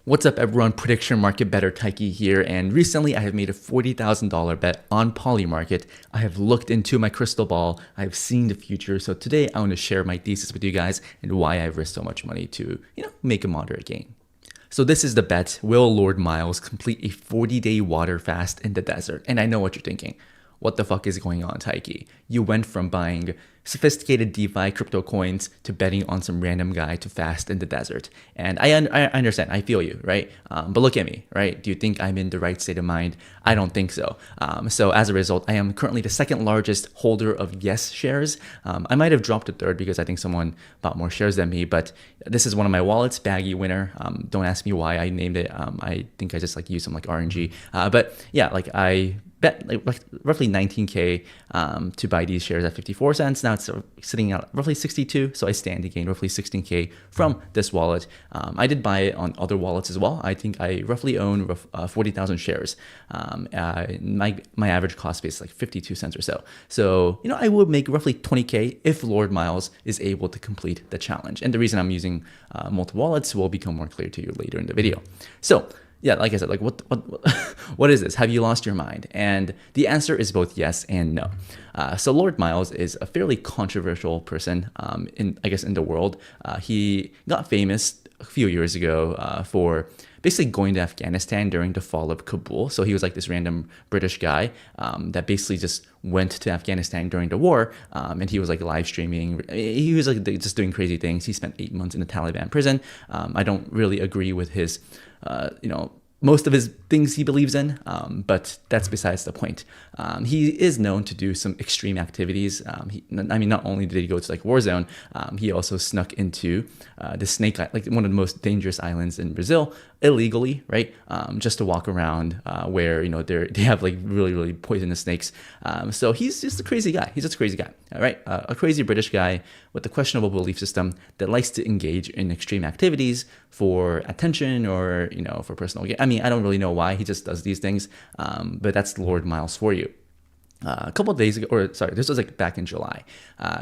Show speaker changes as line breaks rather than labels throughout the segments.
What's up everyone, Prediction Market Better Taiki here, and recently I have made a $40,000 bet on Polymarket. I have looked into my crystal ball, I have seen the future, so today I want to share my thesis with you guys and why I've risked so much money to, make a moderate gain. So this is the bet: will Lord Miles complete a 40-day water fast in the desert? And I know what you're thinking. What the fuck is going on, Taiki? You went from buying sophisticated DeFi crypto coins to betting on some random guy to fast in the desert. And I understand, I feel you, right? But look at me, right? Do you think I'm in the right state of mind? I don't think so. So as a result, I am currently the second largest holder of Yes shares. I might have dropped to third because I think someone bought more shares than me, but this is one of my wallets, Baggy Winner. Don't ask me why I named it. I think I just used some RNG. But yeah, I bet roughly 19K to buy these shares at 54 cents. Now it's sitting at roughly 62, so I stand to gain roughly 16K from this wallet. I did buy it on other wallets as well. I think I roughly own 40,000 shares. My average cost base is 52 cents or so. So, I would make roughly 20K if Lord Miles is able to complete the challenge. And the reason I'm using multiple wallets will become more clear to you later in the video. So, yeah, like I said, what is this? Have you lost your mind? And the answer is both yes and no. So Lord Miles is a fairly controversial person in the world. He got famous a few years ago for basically going to Afghanistan during the fall of Kabul. So he was this random British guy that basically just went to Afghanistan during the war, and he was live streaming. He was just doing crazy things. He spent 8 months in a Taliban prison. I don't really agree with his most of his things he believes in, but that's besides the point. He is known to do some extreme activities. Not only did he go to Warzone, he also snuck into the Snake Island, one of the most dangerous islands in Brazil, illegally, right? Just to walk around where they have really, really poisonous snakes. So he's just a crazy guy. He's just a crazy guy, all right? A crazy British guy with a questionable belief system that likes to engage in extreme activities for attention or for personal gain. I don't really know why he just does these things, but that's Lord Miles for you. A couple of days ago, this was back in July,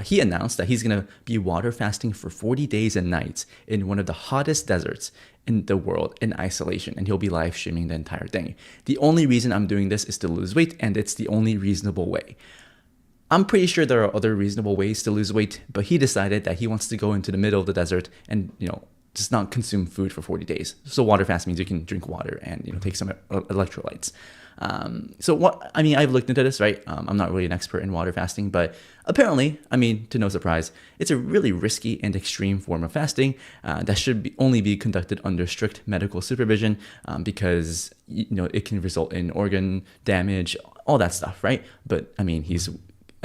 he announced that he's going to be water fasting for 40 days and nights in one of the hottest deserts in the world in isolation, and he'll be live streaming the entire thing. The only reason I'm doing this is to lose weight, and it's the only reasonable way. I'm pretty sure there are other reasonable ways to lose weight, but he decided that he wants to go into the middle of the desert and, just not consume food for 40 days. So water fast means you can drink water and, take some electrolytes. I've looked into this, right? I'm not really an expert in water fasting, but apparently, to no surprise, it's a really risky and extreme form of fasting that should only be conducted under strict medical supervision because, it can result in organ damage, all that stuff, right? But he's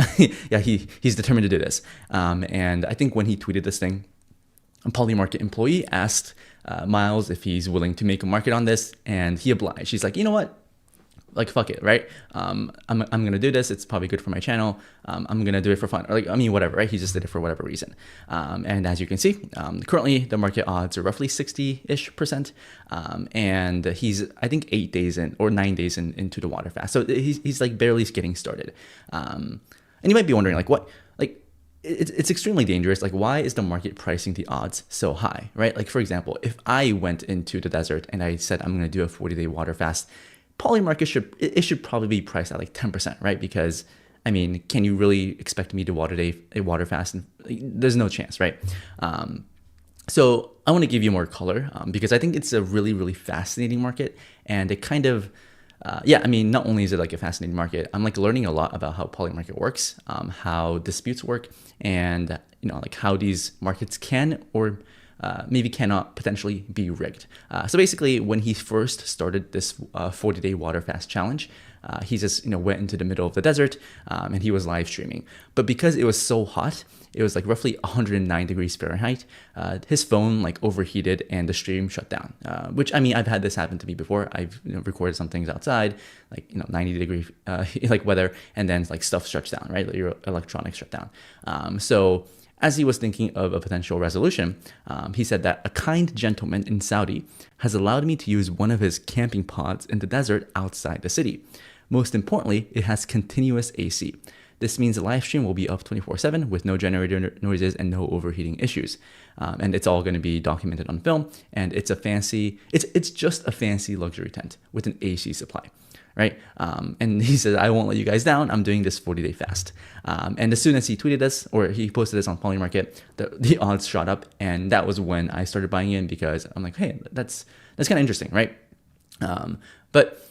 he's determined to do this. And I think when he tweeted this thing, a Polymarket employee asked Miles if he's willing to make a market on this, and he obliged. He's like, you know what? Fuck it, right? I'm gonna do this. It's probably good for my channel. I'm gonna do it for fun, or whatever, right? He just did it for whatever reason. And as you can see, currently the market odds are roughly 60-ish%, and he's I think 8 days in or 9 days into the water fast. So he's barely getting started. And you might be wondering what. It's extremely dangerous. Why is the market pricing the odds so high, right? For example, if I went into the desert and I said I'm going to do a 40-day water fast, Polymarket should probably be priced at 10%, right? Because can you really expect me to water fast? And there's no chance, right? So I want to give you more color because I think it's a really, really fascinating market, and it kind of not only is it a fascinating market, I'm learning a lot about how Polymarket works, how disputes work, and how these markets can or maybe cannot potentially be rigged. So basically, when he first started this 40-day water fast challenge, he just went into the middle of the desert and he was live streaming. But because it was so hot, it was roughly 109 degrees Fahrenheit. His phone overheated and the stream shut down. Which I've had this happen to me before. I've recorded some things outside, 90-degree weather, and then stuff shuts down, right? Your electronics shut down. So as he was thinking of a potential resolution, he said that a kind gentleman in Saudi has allowed me to use one of his camping pods in the desert outside the city. Most importantly, it has continuous AC. This means the live stream will be up 24/7 with no generator noises and no overheating issues. And it's all going to be documented on film. And it's just a fancy luxury tent with an AC supply. Right. And he says, I won't let you guys down. I'm doing this 40-day fast. And as soon as he tweeted this, or he posted this on Polymarket, the odds shot up. And that was when I started buying in, because I'm like, hey, that's kind of interesting. Right. But,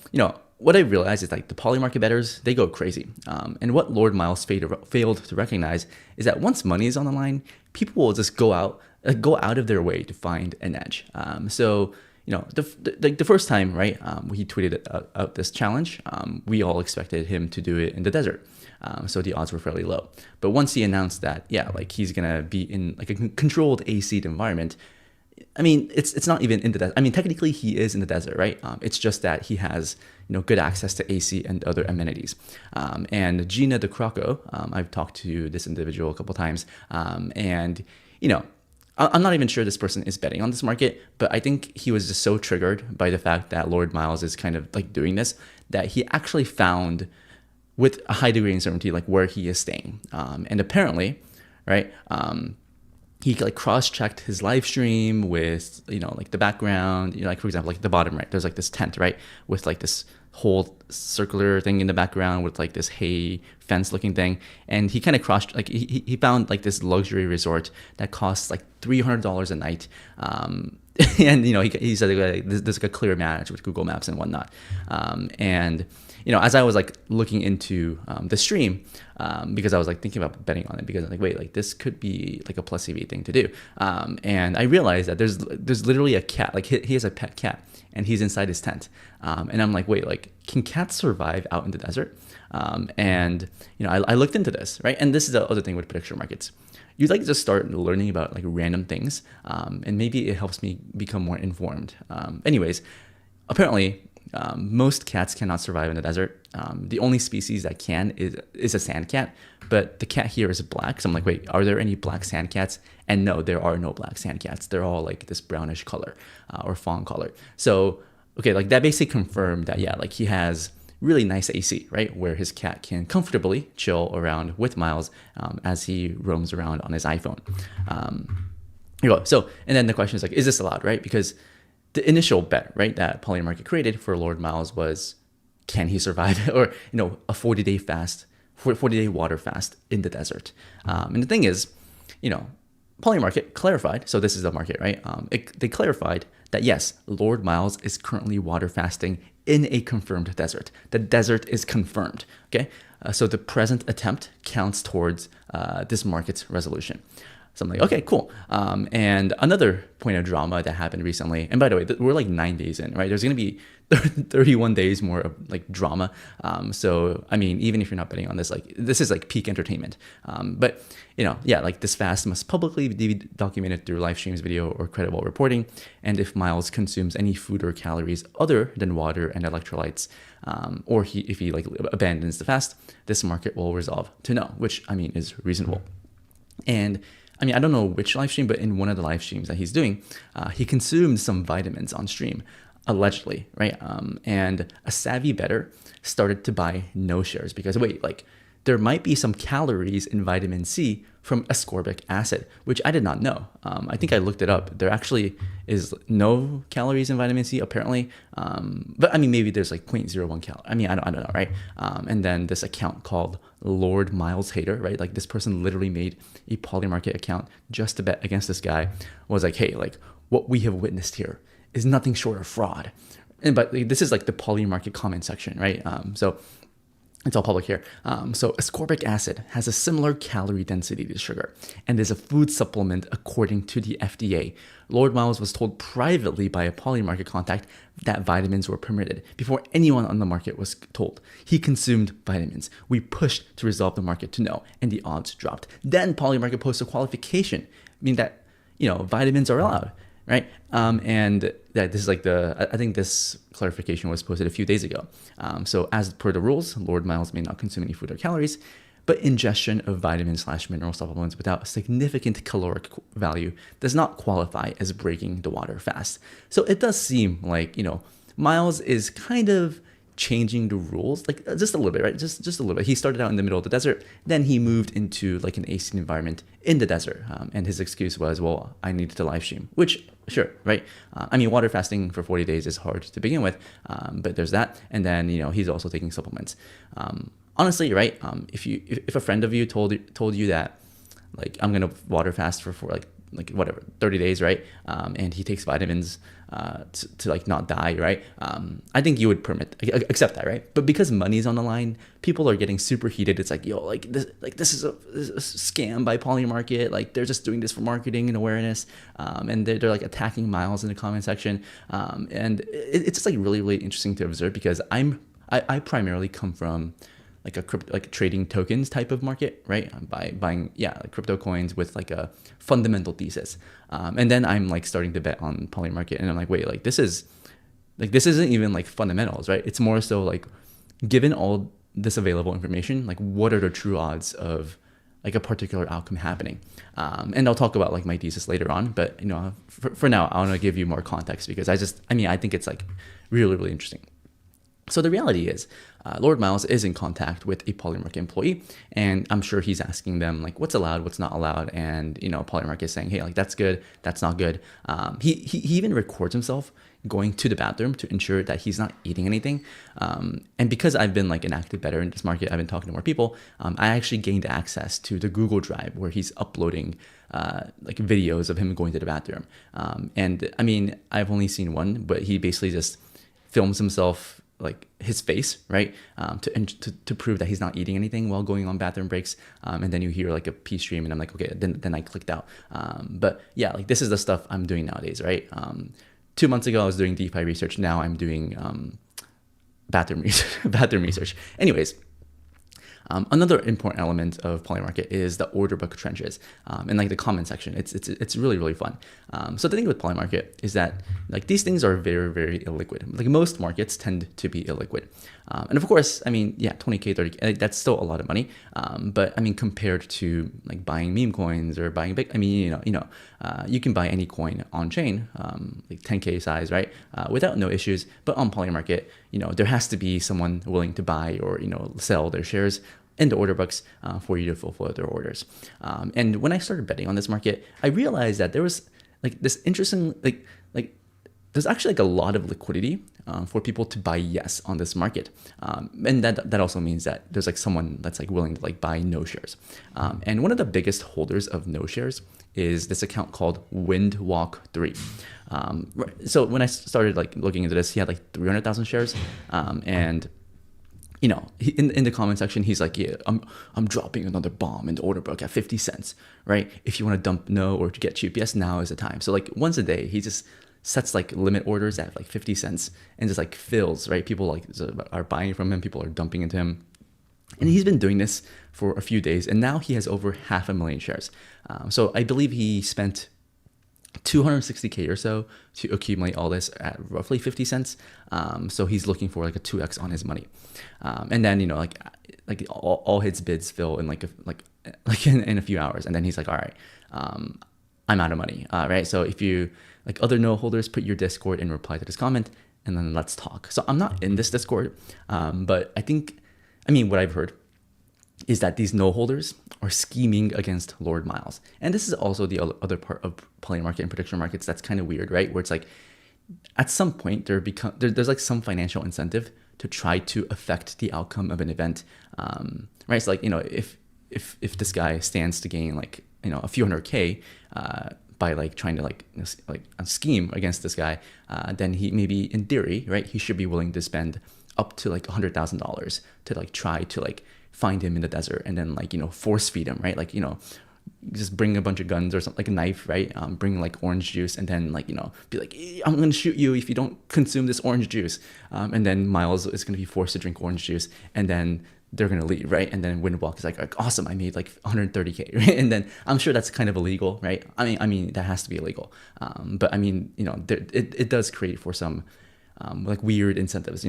what I realized is like the Polymarket bettors, they go crazy. And what Lord Miles failed to recognize is that once money is on the line, people will just go out of their way to find an edge. The first time, right, he tweeted out this challenge, we all expected him to do it in the desert. So the odds were fairly low. But once he announced that, he's going to be in like a controlled AC environment, I mean, it's not even in the desert. I mean, technically he is in the desert, right? It's just that he has, good access to AC and other amenities. And Gina the Croco, I've talked to this individual a couple times, and, I'm not even sure this person is betting on this market, but I think he was just so triggered by the fact that Lord Miles is kind of like doing this, that he actually found with a high degree of certainty, like where he is staying. And apparently, right, he like cross-checked his live stream with, like the background, like for example, like the bottom right, there's like this tent, right, with like this whole circular thing in the background with like this hay fence looking thing. And he kind of he found like this luxury resort that costs like $300 a night. And, he said like, there's like a clear match with Google Maps and whatnot. And, as I was like looking into the stream, because I was like thinking about betting on it, because I'm like, wait, like this could be like a plus EV thing to do. And I realized that there's literally a cat, like he has a pet cat and he's inside his tent. And I'm like, wait, like can cats survive out in the desert? And, I looked into this, right? And this is the other thing with prediction markets. You'd like to just start learning about like random things, and maybe it helps me become more informed. Anyways, apparently, most cats cannot survive in the desert. The only species that can is a sand cat, but the cat here is black. So I'm like, wait, are there any black sand cats? And no, there are no black sand cats. They're all like this brownish color or fawn color. So, okay, like that basically confirmed that, like he has really nice AC, right? Where his cat can comfortably chill around with Miles as he roams around on his iPhone. Here you go. So, and then the question is like, is this allowed, right? Because the initial bet, right, that Polymarket created for Lord Miles was, can he survive or, a 40-day fast, 40-day water fast in the desert? And the thing is, Polymarket clarified, so this is the market, right? They clarified that yes, Lord Miles is currently water fasting in a confirmed desert. The desert is confirmed, okay? So the present attempt counts towards this market's resolution. So I'm like, okay, cool. And another point of drama that happened recently, and by the way, we're like 9 days in, right? There's going to be 31 days more of like drama. So, I mean, even if you're not betting on this, like this is like peak entertainment. But, like this fast must publicly be documented through live streams, video, or credible reporting. And if Miles consumes any food or calories other than water and electrolytes, or if he like abandons the fast, this market will resolve to no, which I mean is reasonable. And I mean, I don't know which live stream, but in one of the live streams that he's doing, he consumed some vitamins on stream, allegedly, right? And a savvy bettor started to buy no shares because, wait, like there might be some calories in vitamin C from ascorbic acid, which I did not know. I think I looked it up. There actually is no calories in vitamin C, apparently. But I mean, maybe there's like 0.01 calorie. I mean, I don't know, right? And then this account called Lord Miles Hater, right? Like this person literally made a Polymarket account just to bet against this guy, was like, hey, like what we have witnessed here is nothing short of fraud. But this is like the Polymarket comment section, right? So it's all public here. So ascorbic acid has a similar calorie density to sugar and is a food supplement according to the FDA. Lord Miles was told privately by a Polymarket contact that vitamins were permitted before anyone on the market was told. He consumed vitamins. We pushed to resolve the market to no, and the odds dropped. Then Polymarket posted a qualification, meaning that, vitamins are allowed. Right. And that this is like I think this clarification was posted a few days ago. So as per the rules, Lord Miles may not consume any food or calories, but ingestion of vitamins/mineral supplements without a significant caloric value does not qualify as breaking the water fast. So it does seem like, Miles is kind of changing the rules, like just a little bit, right? Just a little bit. He started out in the middle of the desert, then he moved into like an AC environment in the desert, and his excuse was, well, I needed to live stream, which sure, right? I mean, water fasting for 40 days is hard to begin with, but there's that, and then he's also taking supplements. Honestly, right? If a friend of you told you that, like, I'm gonna water fast for like whatever 30 days, right? And he takes vitamins to like not die, right? I think you would accept that, right? But because money's on the line, people are getting super heated. It's like, yo, this is a scam by Polymarket. Like, they're just doing this for marketing and awareness, and they're like attacking Miles in the comment section, and it's just like really, really interesting to observe, because I primarily come from like a trading tokens type of market, right? By buying, like crypto coins with like a fundamental thesis. And then I'm like starting to bet on Polymarket, and I'm like, wait, this isn't even like fundamentals, right? It's more so like, given all this available information, like what are the true odds of like a particular outcome happening? And I'll talk about like my thesis later on, but for now, I want to give you more context, because I think it's like really, really interesting. So the reality is, Lord Miles is in contact with a Polymarket employee, and I'm sure he's asking them like what's allowed, what's not allowed, and Polymarket is saying, hey, like that's good, that's not good. He even records himself going to the bathroom to ensure that he's not eating anything. And because I've been like an active bettor in this market, I've been talking to more people. I actually gained access to the Google Drive where he's uploading like videos of him going to the bathroom. And I mean, I've only seen one, but he basically just films himself, like his face, right, to prove that he's not eating anything while going on bathroom breaks, and then you hear like a P stream, and I'm like, okay, then I clicked out. But yeah, like this is the stuff I'm doing nowadays, right? 2 months ago I was doing DeFi research. Now I'm doing bathroom research. Anyways. Another important element of Polymarket is the order book trenches, and like the comment section. It's really, really fun. So the thing with Polymarket is that like these things are very, very illiquid. Like most markets tend to be illiquid, and of course, I mean, yeah, 20K, 30K, that's still a lot of money. But I mean, compared to like buying meme coins or buying big, I mean, you can buy any coin on chain, like 10K size, right, without no issues. But on Polymarket, there has to be someone willing to buy or sell their shares in the order books for you to fulfill their orders. And when I started betting on this market, I realized that there was like this interesting like there's actually like a lot of liquidity for people to buy yes on this market, and that also means that there's like someone that's like willing to like buy no shares. And one of the biggest holders of no shares is this account called Windwalk3. So when I started like looking into this, he had like 300,000 shares, and in the comment section, he's like, yeah, I'm dropping another bomb in the order book at 50 cents, right? If you want to dump no or to get cheap, yes, now is the time. So like once a day, he just sets like limit orders at like 50 cents and just like fills, right? People like are buying from him, people are dumping into him. And he's been doing this for a few days, and now he has over 500,000 shares. So I believe he spent 260K or so to accumulate all this at roughly 50 cents. So he's looking for like a 2x on his money. And then, like all his bids fill in in a few hours. And then he's like, all right, I'm out of money. Right. So if you like other no holders, put your Discord and reply to this comment, and then let's talk. So I'm not in this Discord, but what I've heard is that these no holders are scheming against Lord Miles. And this is also the other part of Polymarket and prediction markets that's kind of weird, right? Where it's like at some point there's like some financial incentive to try to affect the outcome of an event, right? So like, if this guy stands to gain like, a few hundred K by like trying to like a scheme against this guy, then he maybe in theory, right, he should be willing to spend up to like $100,000 to like try to like find him in the desert and then like, force feed him, right? Like, just bring a bunch of guns or something, like a knife, right? Bring like orange juice and then like, be like, I'm going to shoot you if you don't consume this orange juice. And then Miles is going to be forced to drink orange juice, and then they're going to leave, right? And then Windwalk is like, awesome, I made like 130K, right? And then I'm sure that's kind of illegal, right? I mean, that has to be illegal. But I mean, it does create for some like weird incentives,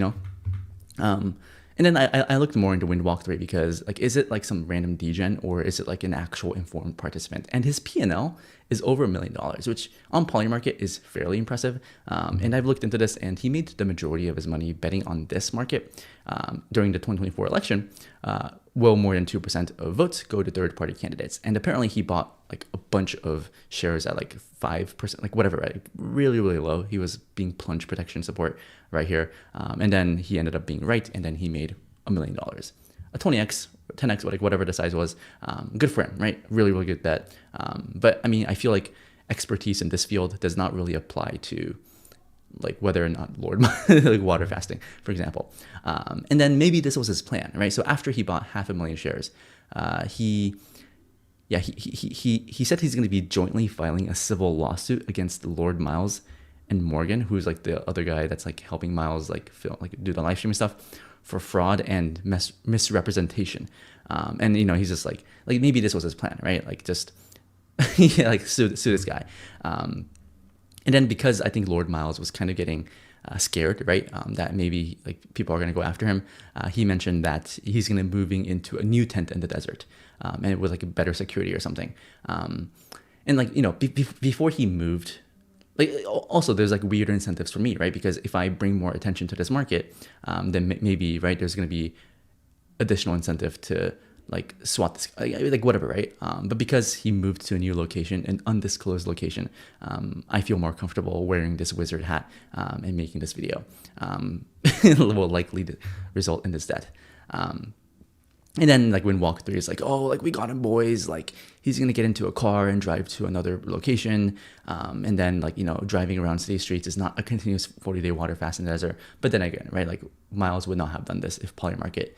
And then I looked more into Windwalk 3 because like, is it like some random degen or is it like an actual informed participant? And his P&L is over $1 million, which on Polymarket is fairly impressive. And I've looked into this, and he made the majority of his money betting on this market during the 2024 election. Will more than 2% of votes go to third-party candidates? And apparently he bought like a bunch of shares at like 5%, like whatever, right? Really, really low. He was being plunge protection support right here. And then he ended up being right, and then he made $1 million. A 20x, 10x, like whatever the size was, good for him, right? Really, really good bet. But I mean, I feel like expertise in this field does not really apply to like whether or not Lord like water fasting, for example. And then maybe this was his plan, right? So after he bought 500,000 shares, he said he's going to be jointly filing a civil lawsuit against Lord Miles and Morgan, who's like the other guy that's like helping Miles like film, like do the live streaming stuff, for fraud and misrepresentation. And you know, he's just like maybe this was his plan, right? Like just yeah, like sue this guy. And then because I think Lord Miles was kind of getting scared, right, that maybe like people are going to go after him, he mentioned that he's going to be moving into a new tent in the desert, and it was like a better security or something. And like, you know, before he moved, like also there's like weirder incentives for me, right? Because if I bring more attention to this market, then maybe, right, there's going to be additional incentive to like swat this, like whatever, right? But because he moved to a new location, an undisclosed location, I feel more comfortable wearing this wizard hat and making this video. Will likely result in this debt. And then like when Walk 3 is like, oh, like we got him, boys, like he's gonna get into a car and drive to another location, and then like, you know, driving around city streets is not a continuous 40-day water fast in the desert. But then again, right, like Miles would not have done this if Polymarket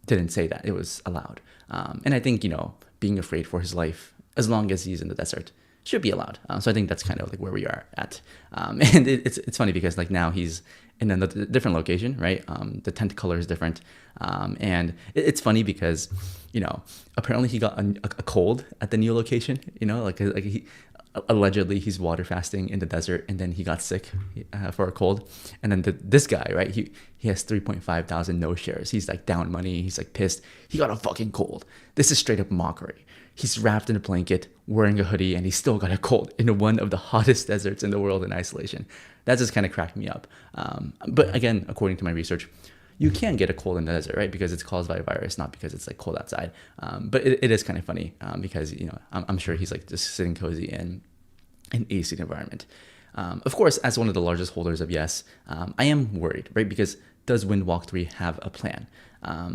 didn't say that it was allowed. And I think, you know, being afraid for his life, as long as he's in the desert, should be allowed. So I think that's kind of like where we are at. And it's funny because like now he's in a different location, right? The tent color is different. And it's funny because, you know, apparently he got a cold at the new location, you know, like he allegedly he's water fasting in the desert, and then he got sick for a cold. And then this guy, right, he has 3,500 no shares. He's like down money. He's like pissed. He got a fucking cold. This is straight up mockery. He's wrapped in a blanket, wearing a hoodie, and he still got a cold in one of the hottest deserts in the world in isolation. That just kind of cracked me up. But again, according to my research, you can get a cold in the desert, right? Because it's caused by a virus, not because it's like cold outside. But it is kind of funny because, you know, I'm sure he's like just sitting cozy in an AC environment. Of course, as one of the largest holders of Yes, I am worried, right? Because does Windwalk 3 have a plan?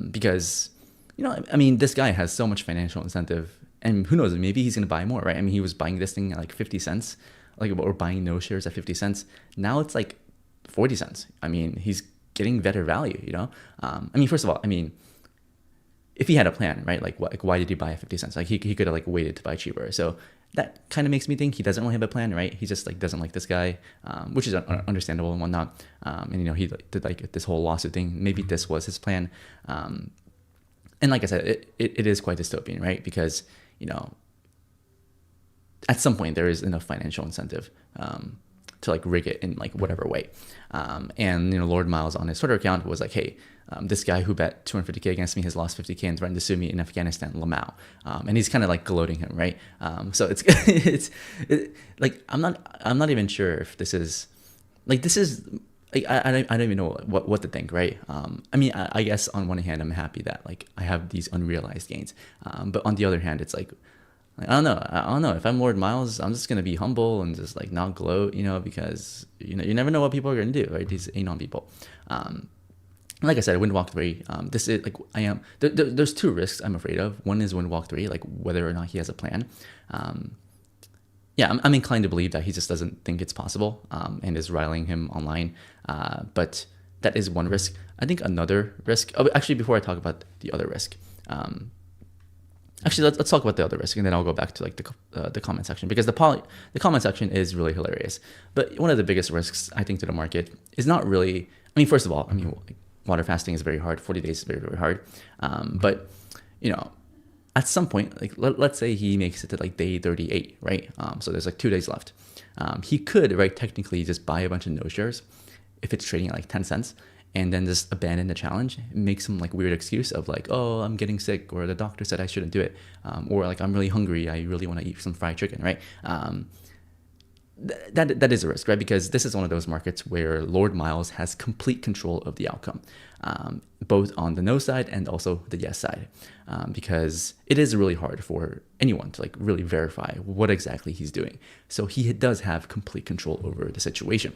Because, you know, I mean, this guy has so much financial incentive, and who knows, maybe he's going to buy more, right? I mean, he was buying this thing at like 50 cents, like, or buying no shares at 50 cents. Now it's like 40 cents. I mean, he's getting better value, you know? I mean, first of all, I mean, if he had a plan, right? Like why did he buy at 50 cents? Like he could have like waited to buy cheaper. So that kind of makes me think he doesn't really have a plan, right? He just like doesn't like this guy, which is understandable and whatnot. And, you know, he did like this whole lawsuit thing. Maybe this was his plan. And like I said, it is quite dystopian, right? Because, you know, at some point there is enough financial incentive to like rig it in like whatever way. And, you know, Lord Miles on his Twitter account was like, hey, this guy who bet 250K against me has lost 50K and threatened to sue me in Afghanistan, Lamau. And he's kind of like gloating him, right? So it's like, I'm not even sure if this is like, I don't even know what to think, right? I mean, I guess on one hand, I'm happy that like I have these unrealized gains. But on the other hand, it's like, I don't know. If I'm Lord Miles, I'm just gonna be humble and just like not gloat, you know, because you know you never know what people are gonna do, right? These anon people. Like I said, Windwalk 3. This is like there's two risks I'm afraid of. One is Windwalk 3, like whether or not he has a plan. Yeah, I'm inclined to believe that he just doesn't think it's possible and is riling him online. But that is one risk. I think another risk. Oh, actually, before I talk about the other risk. Actually, let's talk about the other risk, and then I'll go back to like the comment section, because the comment section is really hilarious. But one of the biggest risks I think to the market is not really. I mean, first of all, I mean, water fasting is very hard. 40 days is very, very hard. But you know, at some point, like let's say he makes it to like day 38, right? So there's like 2 days left. He could, right, technically just buy a bunch of no shares if it's trading at like 10 cents, and then just abandon the challenge, make some like weird excuse of like, oh, I'm getting sick, or the doctor said I shouldn't do it, or like I'm really hungry, I really want to eat some fried chicken, right? That is a risk, right? Because this is one of those markets where Lord Miles has complete control of the outcome, both on the no side and also the yes side, because it is really hard for anyone to like really verify what exactly he's doing. So he does have complete control over the situation.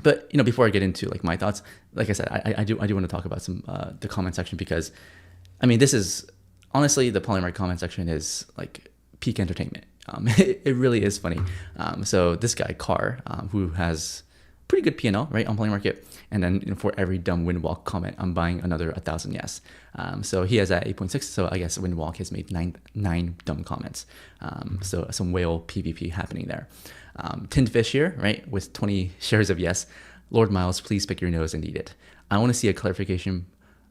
But before I get into like my thoughts, like I said, I do want to talk about some the comment section, because this is honestly, the Polymarket comment section is like peak entertainment. It really is funny. So this guy Carr, who has pretty good P&L, right, on Polymarket, and then for every dumb Windwalk comment, I'm buying another 1,000 yes. So he has at 8.6. So I guess Windwalk has made nine dumb comments. So some whale PvP happening there. Tinned Fish here, right, with 20 shares of yes. Lord Miles, please pick your nose and eat it. I want to see a clarification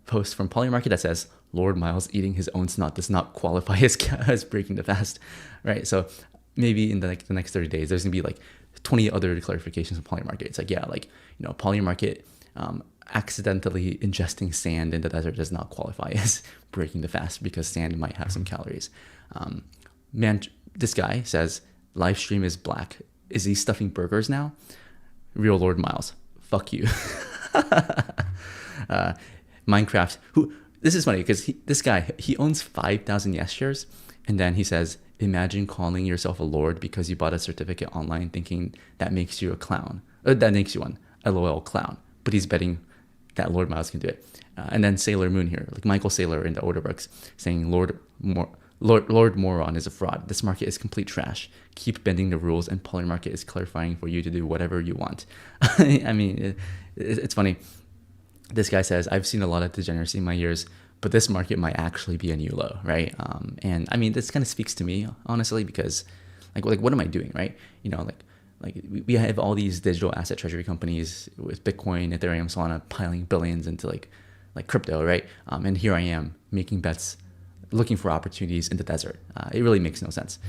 post from Polymarket that says Lord Miles eating his own snot does not qualify as breaking the fast, right? So maybe in the next 30 days, there's gonna be like 20 other clarifications of Polymarket. It's like, yeah, like, Polymarket accidentally ingesting sand in the desert does not qualify as breaking the fast, because sand might have some calories. Man, this guy says live stream is black. Is he stuffing burgers now? Real Lord Miles, fuck you. Minecraft, this is funny because this guy owns 5,000 yes shares, and then he says, imagine calling yourself a lord because you bought a certificate online thinking that makes you a clown, or that makes you a loyal clown, but he's betting that Lord Miles can do it. And then Sailor Moon here, like Michael Saylor in the order books, saying Lord Moron is a fraud. This market is complete trash. Keep bending the rules, and Polymarket is clarifying for you to do whatever you want. It's funny. This guy says, I've seen a lot of degeneracy in my years, but this market might actually be a new low, right? And this kind of speaks to me, honestly, because like what am I doing, right? We have all these digital asset treasury companies with Bitcoin, Ethereum, Solana piling billions into like crypto, right? And here I am making bets, looking for opportunities in the desert. It really makes no sense.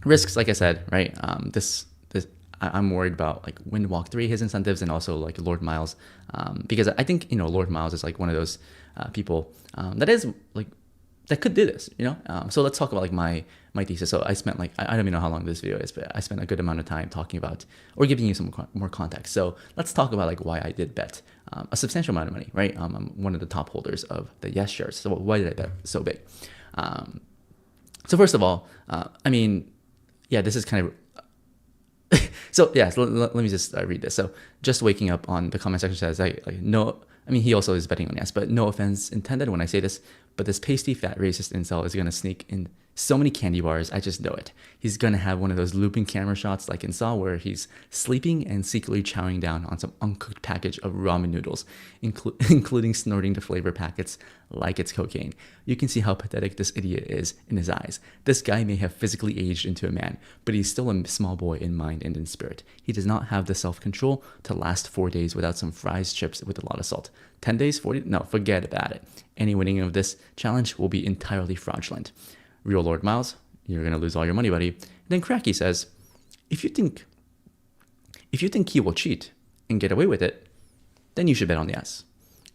Risks, like I said, right? I'm worried about like Windwalk 3, his incentives, and also like Lord Miles, because I think Lord Miles is like one of those people that is like that could do this, So let's talk about like my thesis. So I spent like I don't even know how long this video is, but I spent a good amount of time talking about or giving you some more context. So let's talk about like why I did bet a substantial amount of money, right? I'm one of the top holders of the yes shares. So why did I bet so big? So first of all, this is kind of so let me just read this. So just waking up on the comment section says, he also is betting on yes, but no offense intended when I say this, but this pasty fat racist incel is going to sneak in so many candy bars. I just know it. He's going to have one of those looping camera shots like in Saw, where he's sleeping and secretly chowing down on some uncooked package of ramen noodles, including snorting the flavor packets like it's cocaine. You can see how pathetic this idiot is in his eyes. This guy may have physically aged into a man, but he's still a small boy in mind and in spirit. He does not have the self-control to last 4 days without some fries, chips with a lot of salt. 10 days, 40? No, forget about it. Any winning of this challenge will be entirely fraudulent. Real Lord Miles, you're going to lose all your money, buddy. Then Cracky says, if you think he will cheat and get away with it, then you should bet on the yes.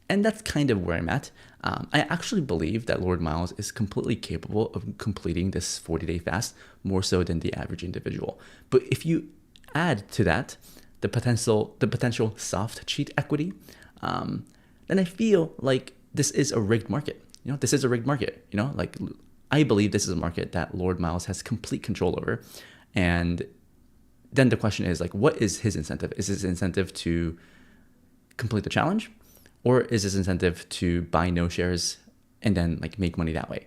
And that's kind of where I'm at. I actually believe that Lord Miles is completely capable of completing this 40-day fast, more so than the average individual. But if you add to that the potential soft cheat equity, then I feel like this is a rigged market. This is a rigged market. I believe this is a market that Lord Miles has complete control over. And then the question is like, what is his incentive? Is his incentive to complete the challenge, or is his incentive to buy no shares and then like make money that way?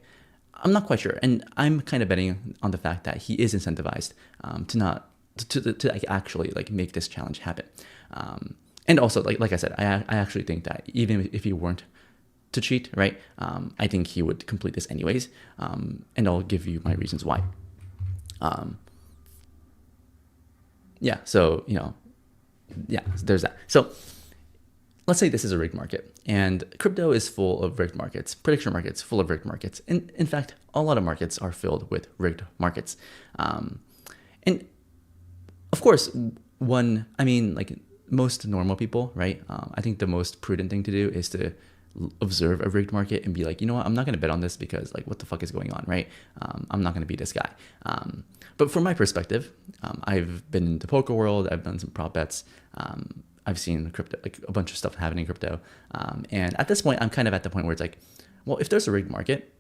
I'm not quite sure. And I'm kind of betting on the fact that he is incentivized to actually like make this challenge happen. And also like I said, I actually think that even if he weren't to cheat, right? I think he would complete this anyways. And I'll give you my reasons why. There's that. So let's say this is a rigged market, and crypto is full of rigged markets, prediction markets full of rigged markets. And in fact, a lot of markets are filled with rigged markets. And of course, most normal people, right? I think the most prudent thing to do is to observe a rigged market and be like, you know what, I'm not going to bet on this because like, what the fuck is going on, right? I'm not going to be this guy. But from my perspective, I've been in the poker world. I've done some prop bets. I've seen crypto, like a bunch of stuff happening in crypto. And at this point, I'm kind of at the point where it's like, well, if there's a rigged market,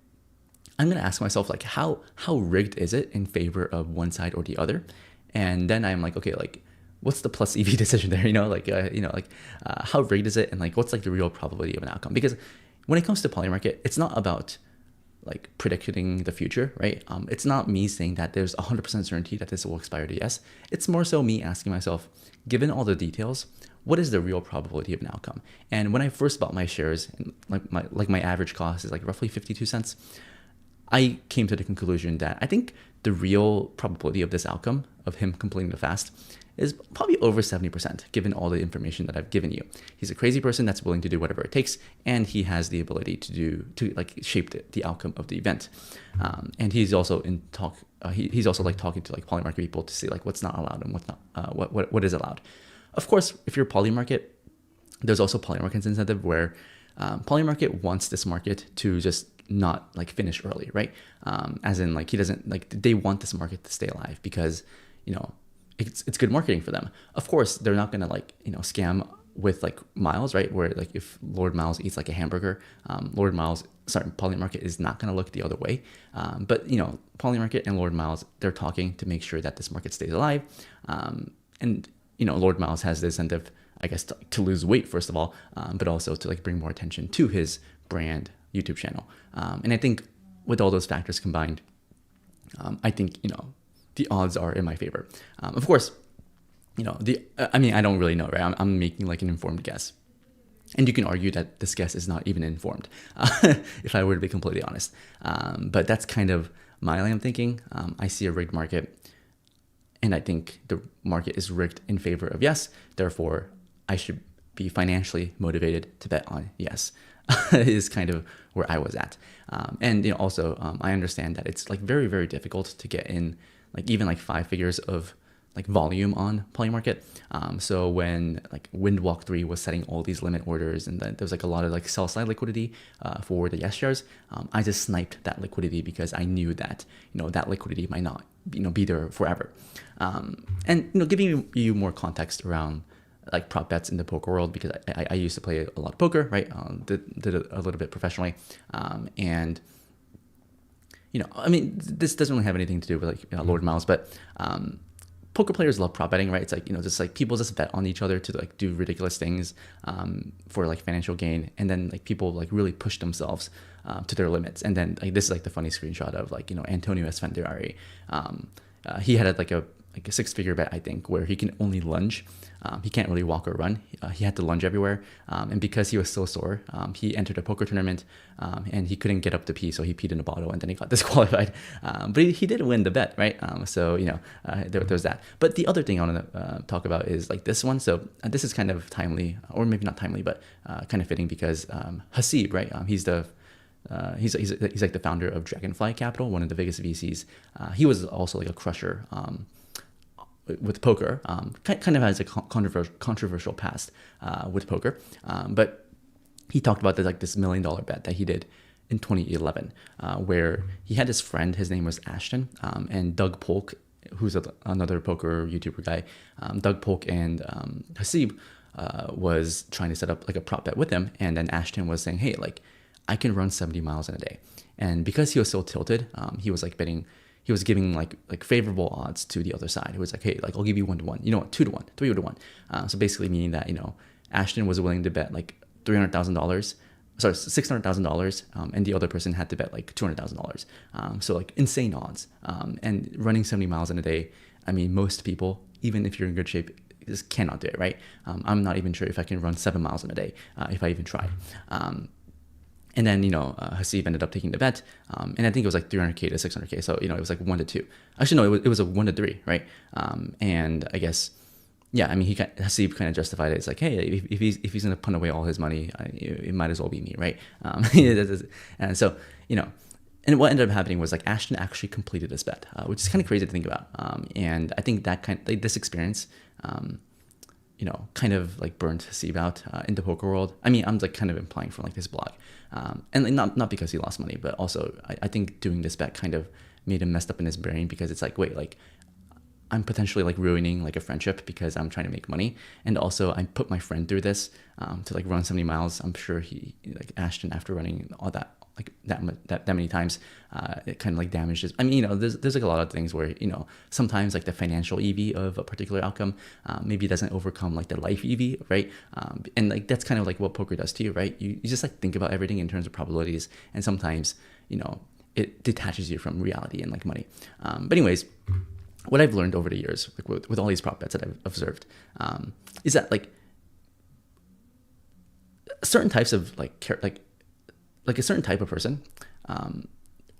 I'm going to ask myself, like, how rigged is it in favor of one side or the other? And then I'm like, okay, like, what's the plus EV decision there? How rigged is it? And like, what's like the real probability of an outcome? Because when it comes to Polymarket, it's not about like predicting the future, right? It's not me saying that there's 100% certainty that this will expire to yes. It's more so me asking myself, given all the details, what is the real probability of an outcome? And when I first bought my shares, my average cost is like roughly 52 cents. I came to the conclusion that I think the real probability of this outcome, of him completing the fast, is probably over 70%, given all the information that I've given you. He's a crazy person that's willing to do whatever it takes, and he has the ability to shape the outcome of the event. And he's also he's also like talking to like Polymarket people to see like what's not allowed and what's not what is allowed. Of course, if you're Polymarket, there's also Polymarket's incentive where Polymarket wants this market to just not like finish early, right? As in like he doesn't like, they want this market to stay alive because, you know, it's good marketing for them. Of course, they're not gonna like, you know, scam with like Miles, right? Where like if Lord Miles eats like a hamburger, Polymarket is not gonna look the other way. But you know, Polymarket and Lord Miles, they're talking to make sure that this market stays alive. And you know, Lord Miles has the incentive, I guess, to lose weight first of all, but also to like bring more attention to his brand YouTube channel. And I think with all those factors combined, I think, you know, the odds are in my favor. Of course, you know, I don't really know, right? I'm making like an informed guess. And you can argue that this guess is not even informed, if I were to be completely honest. But that's kind of my line of thinking. I see a rigged market, and I think the market is rigged in favor of yes. Therefore, I should be financially motivated to bet on yes. Is kind of where I was at. And you know, also, I understand that it's like very, very difficult to get in like even like 5 figures of like volume on Polymarket. So when like Windwalk 3 was setting all these limit orders, and then there was like a lot of like sell side liquidity for the yes shares, I just sniped that liquidity because I knew that, you know, that liquidity might not, you know, be there forever. And you know, giving you more context around like prop bets in the poker world, because I used to play a lot of poker, right? Did it a little bit professionally, and you know, I mean, this doesn't really have anything to do with like, you know, Lord Miles, but poker players love prop betting, right? It's like, you know, just like people just bet on each other to like do ridiculous things for like financial gain, and then like people like really push themselves to their limits. And then like this is like the funny screenshot of like, you know, Antonio Esfandiari. He had like a 6-figure bet, I think, where he can only lunge. He can't really walk or run. He had to lunge everywhere. And because he was so sore, he entered a poker tournament and he couldn't get up to pee, so he peed in a bottle and then he got disqualified. But he did win the bet, right? So, you know, there's that. But the other thing I want to talk about is like this one. So this is kind of timely, or maybe not timely, but kind of fitting because Hasib, right? He's like the founder of Dragonfly Capital, one of the biggest VCs. He was also like a crusher with poker, kind of has a controversial past with poker, but he talked about this $1 million bet that he did in 2011, where he had his friend, his name was Ashton, and Doug Polk, who's another poker YouTuber guy. Doug Polk and Hasib was trying to set up like a prop bet with him, and then Ashton was saying, hey, like I can run 70 miles in a day, and because he was so tilted, he was like betting. He was giving like favorable odds to the other side. He was like, hey, like I'll give you 1-to-1. You know what? 2-to-1, 3-to-1. So basically meaning that, you know, Ashton was willing to bet like $300,000, sorry, $600,000, and the other person had to bet like $200,000. So like insane odds. And running 70 miles in a day, I mean, most people, even if you're in good shape, just cannot do it, right? I'm not even sure if I can run 7 miles in a day if I even tried. And then, you know, Hasib ended up taking the bet. And I think it was like 300K to 600K. So, you know, it was like 1-to-2. Actually, no, it was a 1-to-3, right? And I guess, yeah, I mean, Hasib kind of justified it. It's like, hey, if he's going to punt away all his money, it might as well be me, right? And so, you know, and what ended up happening was like Ashton actually completed this bet, which is kind of crazy to think about. And I think that this experience, kind of like burned Steve out in the poker world. I mean, I'm like kind of implying from like this blog, and like, not because he lost money, but also I think doing this bet kind of made him messed up in his brain, because it's like, wait, like I'm potentially like ruining like a friendship because I'm trying to make money, and also I put my friend through this to like run 70 miles. I'm sure he like Ashton, after running all that like that many times, it kind of like damages. I mean, there's like a lot of things where sometimes like the financial EV of a particular outcome maybe doesn't overcome like the life EV, right? And like that's kind of like what poker does to you, right? You just like think about everything in terms of probabilities, and sometimes it detaches you from reality and like money. But anyways, what I've learned over the years, like with all these prop bets that I've observed, is that like certain types of like a certain type of person,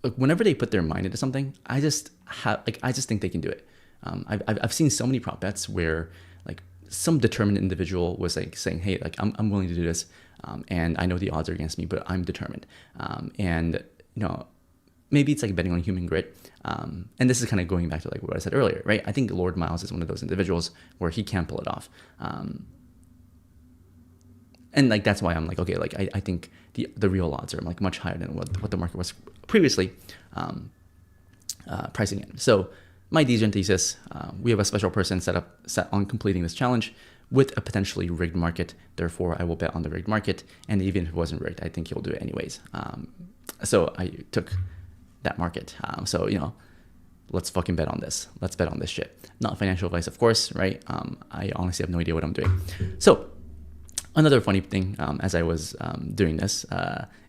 like whenever they put their mind into something, I just think they can do it. I've seen so many prop bets where like some determined individual was like saying, hey, like I'm willing to do this, and I know the odds are against me, but I'm determined. And maybe it's like betting on human grit. And this is kind of going back to like what I said earlier, right? I think Lord Miles is one of those individuals where he can pull it off. And like that's why I'm like, okay, like I think the real odds are like much higher than what the market was previously pricing in. So my DGen thesis, we have a special person set on completing this challenge with a potentially rigged market. Therefore, I will bet on the rigged market. And even if it wasn't rigged, I think he'll do it anyways. So I took that market. So let's fucking bet on this. Let's bet on this shit. Not financial advice, of course, right? I honestly have no idea what I'm doing. So another funny thing, as I was doing this,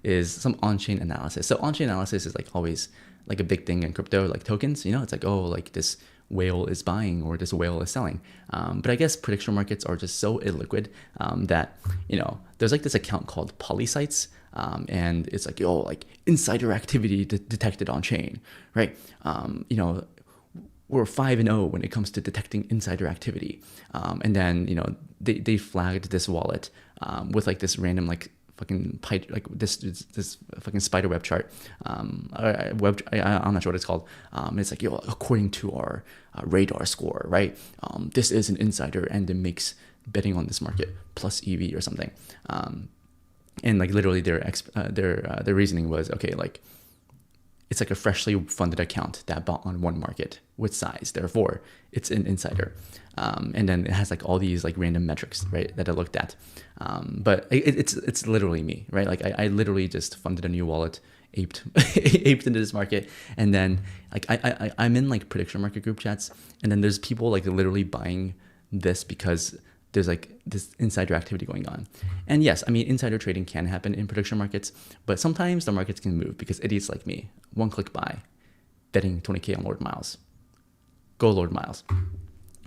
is some on-chain analysis. So on-chain analysis is like always like a big thing in crypto, like tokens. It's like, oh, like this whale is buying or this whale is selling. But I guess prediction markets are just so illiquid that there's like this account called Polysites, and it's like, oh, like insider activity detected on chain, right? We're 5-0 when it comes to detecting insider activity. And then, they flagged this wallet with like this random like fucking this fucking spider web chart. I'm not sure what it's called. It's like, according to our radar score, right? This is an insider and it makes betting on this market plus EV or something. And like literally their reasoning was, okay, like it's like a freshly funded account that bought on one market with size. Therefore, it's an insider. And then it has like all these like random metrics, right, that I looked at. But it's literally me, right? Like I literally just funded a new wallet, aped into this market. And then like I'm in like prediction market group chats. And then there's people like literally buying this because there's like this insider activity going on. And yes, I mean, insider trading can happen in prediction markets, but sometimes the markets can move because idiots like me, one click buy, betting 20K on Lord Miles. Go Lord Miles.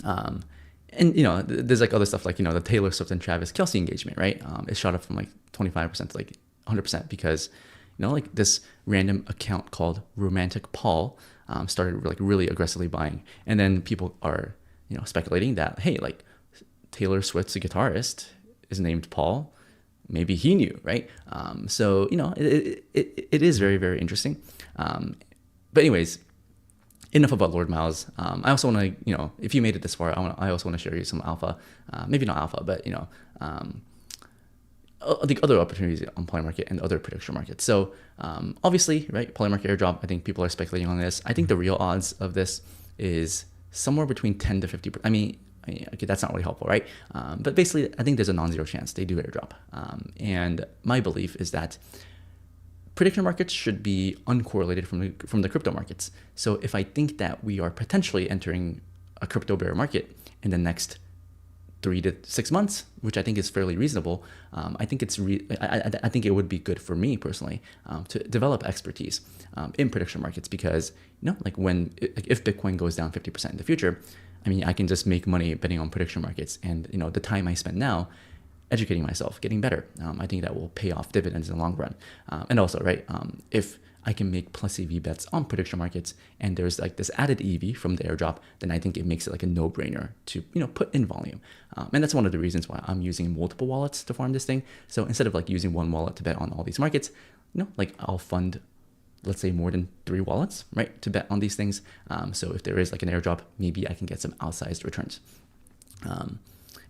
And there's like other stuff like, the Taylor Swift and Travis Kelce engagement, right? It shot up from like 25% to like 100% because, like this random account called Romantic Paul started like really aggressively buying. And then people are, speculating that, hey, like Taylor Swift's a guitarist is named Paul. Maybe he knew, right? So, it is very, very interesting. But anyways, enough about Lord Miles. I also want to, if you made it this far, I also want to share you some alpha, maybe not alpha, but, the other opportunities on Polymarket and other prediction markets. So obviously, right, Polymarket airdrop, I think people are speculating on this. I think the real odds of this is somewhere between 10 to 50%. I mean, okay, that's not really helpful, right? But basically, I think there's a non-zero chance they do airdrop. And my belief is that prediction markets should be uncorrelated from the crypto markets. So if I think that we are potentially entering a crypto bear market in the next 3 to 6 months, which I think is fairly reasonable, I think I think it would be good for me personally to develop expertise in prediction markets because like if Bitcoin goes down 50% in the future, I mean, I can just make money betting on prediction markets, and the time I spend now educating myself, getting better, I think that will pay off dividends in the long run. And also, right, if I can make plus EV bets on prediction markets, and there's like this added EV from the airdrop, then I think it makes it like a no-brainer to put in volume. And that's one of the reasons why I'm using multiple wallets to farm this thing. So instead of like using one wallet to bet on all these markets, like I'll fund, let's say, more than 3 wallets, right, to bet on these things. So if there is like an airdrop, maybe I can get some outsized returns.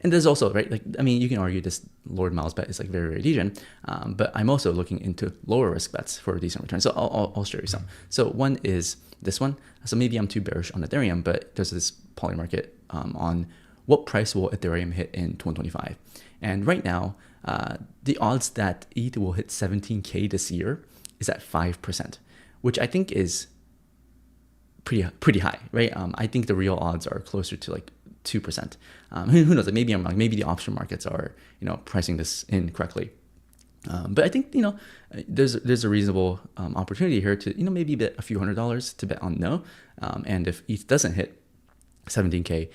And there's also, right, like, I mean, you can argue this Lord Miles bet is like very, very decent, but I'm also looking into lower risk bets for a decent return. So I'll show you some. So one is this one. So maybe I'm too bearish on Ethereum, but there's this Polymarket on what price will Ethereum hit in 2025. And right now, the odds that ETH will hit 17K this year is at 5%, which I think is pretty high, right? I think the real odds are closer to like 2%. Who knows? Like maybe I'm wrong. Maybe the option markets are, pricing this in correctly. But I think, there's a reasonable opportunity here to, maybe bet a few $100s to bet on no. And if ETH doesn't hit 17K,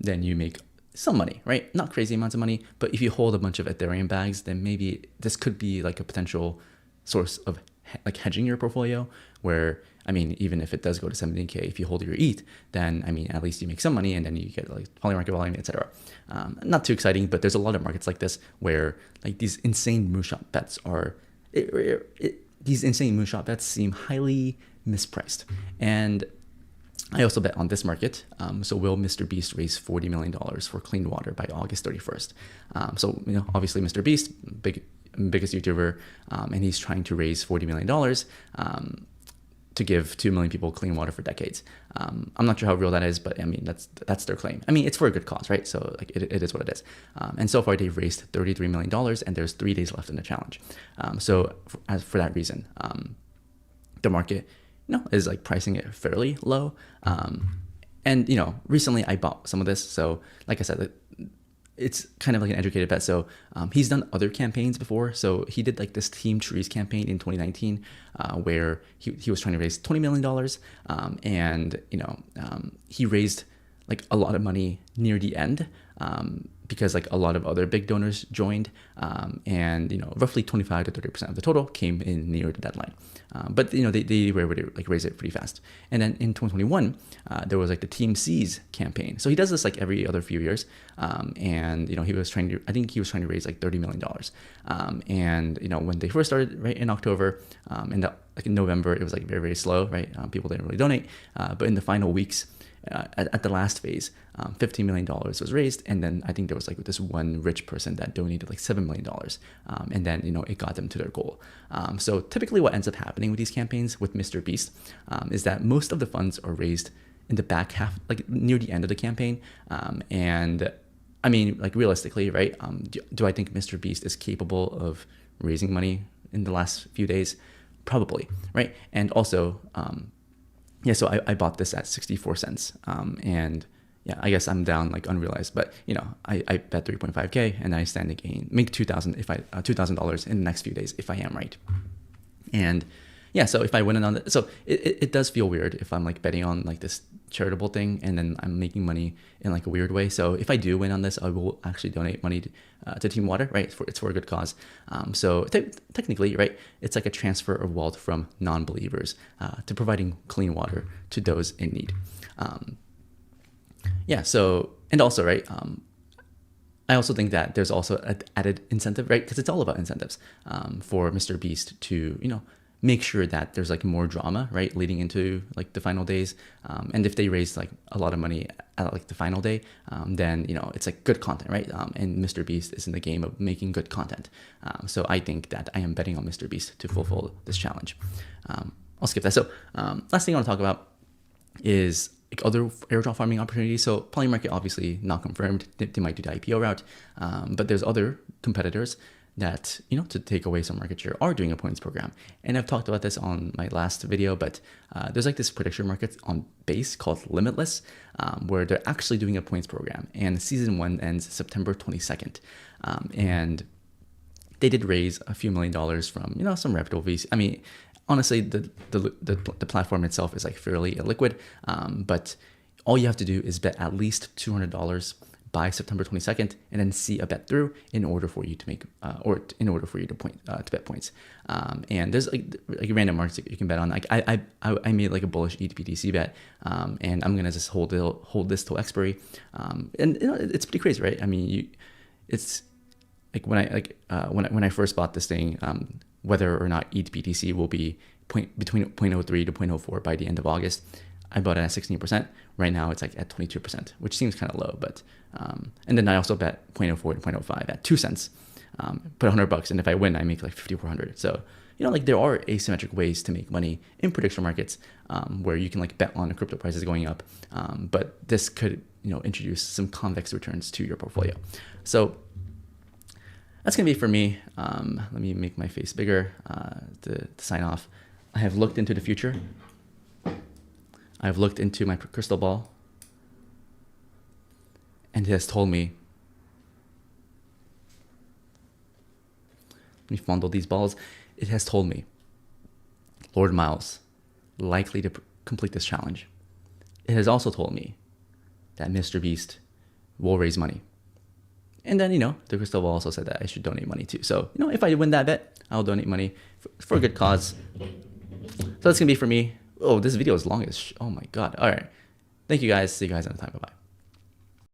then you make some money, right? Not crazy amounts of money, but if you hold a bunch of Ethereum bags, then maybe this could be like a potential source of like hedging your portfolio where, I mean, even if it does go to 17K, if you hold your ETH, then, I mean, at least you make some money and then you get like Polymarket volume, etc. Not too exciting, but there's a lot of markets like this where like these insane moonshot bets are, these insane moonshot bets seem highly mispriced. And I also bet on this market. So will Mr. Beast raise $40 million for clean water by August 31st? So, obviously Mr. Beast, biggest YouTuber, and he's trying to raise $40 million to give 2 million people clean water for decades. I'm not sure how real that is, but I mean, that's their claim. I mean, it's for a good cause, right? So like it is what it is. And so far they've raised $33 million and there's 3 days left in the challenge. So for that reason, the market, is like pricing it fairly low. And, recently I bought some of this. So like I said, it's kind of like an educated bet. So he's done other campaigns before. So he did like this Team Trees campaign in 2019 where he was trying to raise $20 million. And, he raised like a lot of money near the end because like a lot of other big donors joined. And, roughly 25 to 30% of the total came in near the deadline. But, they were able to like raise it pretty fast. And then in 2021, there was like the Team C's campaign. So he does this like every other few years. And, he was trying to, I think he was trying to raise like $30 million. And, when they first started right in October, like in November, it was like very, very slow, right? People didn't really donate. But in the final weeks, at the last phase, $15 million was raised. And then I think there was like this one rich person that donated like $7 million. And then, it got them to their goal. So typically what ends up happening with these campaigns with Mr. Beast is that most of the funds are raised in the back half, like near the end of the campaign. And I mean, like realistically, right? Do I think Mr. Beast is capable of raising money in the last few days? Probably, right? And also, so I bought this at 64 cents. And yeah, I guess I'm down like unrealized, but I bet 3.5K and I stand to gain, make $2,000 in the next few days if I am right. And yeah, so if I win it on the, so it does feel weird if I'm like betting on like this charitable thing and then I'm making money in like a weird way. So if I do win on this, I will actually donate money to Team Water, right? It's for a good cause. So technically, right, it's like a transfer of wealth from non-believers to providing clean water to those in need. So, and also, right, I also think that there's also an added incentive, right? Because it's all about incentives for Mr. Beast to, make sure that there's like more drama, right, leading into like the final days. And if they raise like a lot of money at like the final day, then, it's like good content, right? And Mr. Beast is in the game of making good content. So I think that I am betting on Mr. Beast to fulfill this challenge. I'll skip that. So last thing I want to talk about is like other airdrop farming opportunities. So Polymarket obviously not confirmed. They might do the IPO route, but there's other competitors that, to take away some market share are doing a points program. And I've talked about this on my last video, but there's like this prediction market on Base called Limitless, where they're actually doing a points program. And season 1 ends September 22nd. And they did raise a few $1 million from, some reputable VC. I mean, honestly, the platform itself is like fairly illiquid, but all you have to do is bet at least $200 by September 22nd, and then see a bet through in order for you to make, or in order for you to bet points. And there's like random markets that you can bet on. Like I made like a bullish ETBTC bet, and I'm gonna just hold this till expiry. And it's pretty crazy, right? I mean, it's like when I first bought this thing, whether or not ETBTC will be between 0.03 to 0.04 by the end of August, I bought it at 16%. Right now it's like at 22%, which seems kind of low, but, and then I also bet 0.04 to 0.05 at 2 cents, put $100, and if I win, I make like 5,400. So, like there are asymmetric ways to make money in prediction markets, where you can like bet on crypto prices going up. But this could, introduce some convex returns to your portfolio. So that's going to be for me. Let me make my face bigger to sign off. I have looked into the future. I've looked into my crystal ball, and it has told me, let me fondle these balls. It has told me Lord Miles likely to complete this challenge. It has also told me that Mr. Beast will raise money. And then, the crystal ball also said that I should donate money too. So, if I win that bet, I'll donate money for a good cause. So that's going to be for me. Oh, this video is long as oh my God. All right. Thank you guys. See you guys another time. Bye-bye.